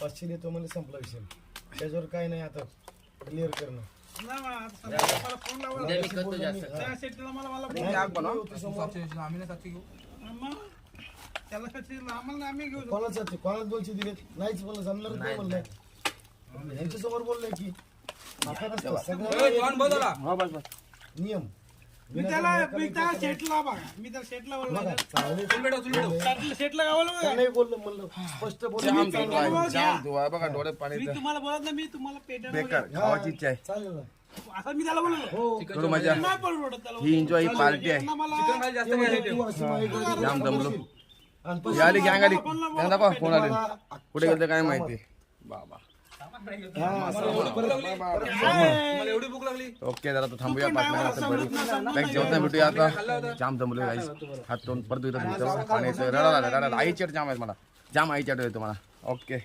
500 देतो म्हणजे संपला विषय. त्याच्यावर काय नाही आता क्लिअर करणं. उद्या मी करतो जास्त. कोणाचा कोणाला 200 दिले नाहीच मला जमणारच नाही म्हणलं. यांच्यासमोर बोललोय की नफा नसतो सगळं नियम. मी त्याला शेटला बघा, मी त्याला शेटला बोललो. शेटला गावाला बघा. नाही बोललो म्हणलं स्पष्ट बोललो. बघा डोळ्यात पाणी मी तुम्हाला बोलत ना, मी तुम्हाला पेट्या बेकार खावाची इच्छा आहे. चालेल ना. असं मी त्याला बोललो. थोडं मजा नाही बोललो त्याला. ही एन्जॉय ही पार्टी आहे. जाम दमलो. आली गँग आली गँग दाखवा कोण आले कुठे गेलं काय माहिती. बाबा ओके जरा तो थांबूया 5 मिनिट जेवत नाही भेटूया आता. जाम दमलो गाईस. हात तोंड परत आणि रडा आईचट जाम आहेत मला. जाम आईचट येतो मला. ओके.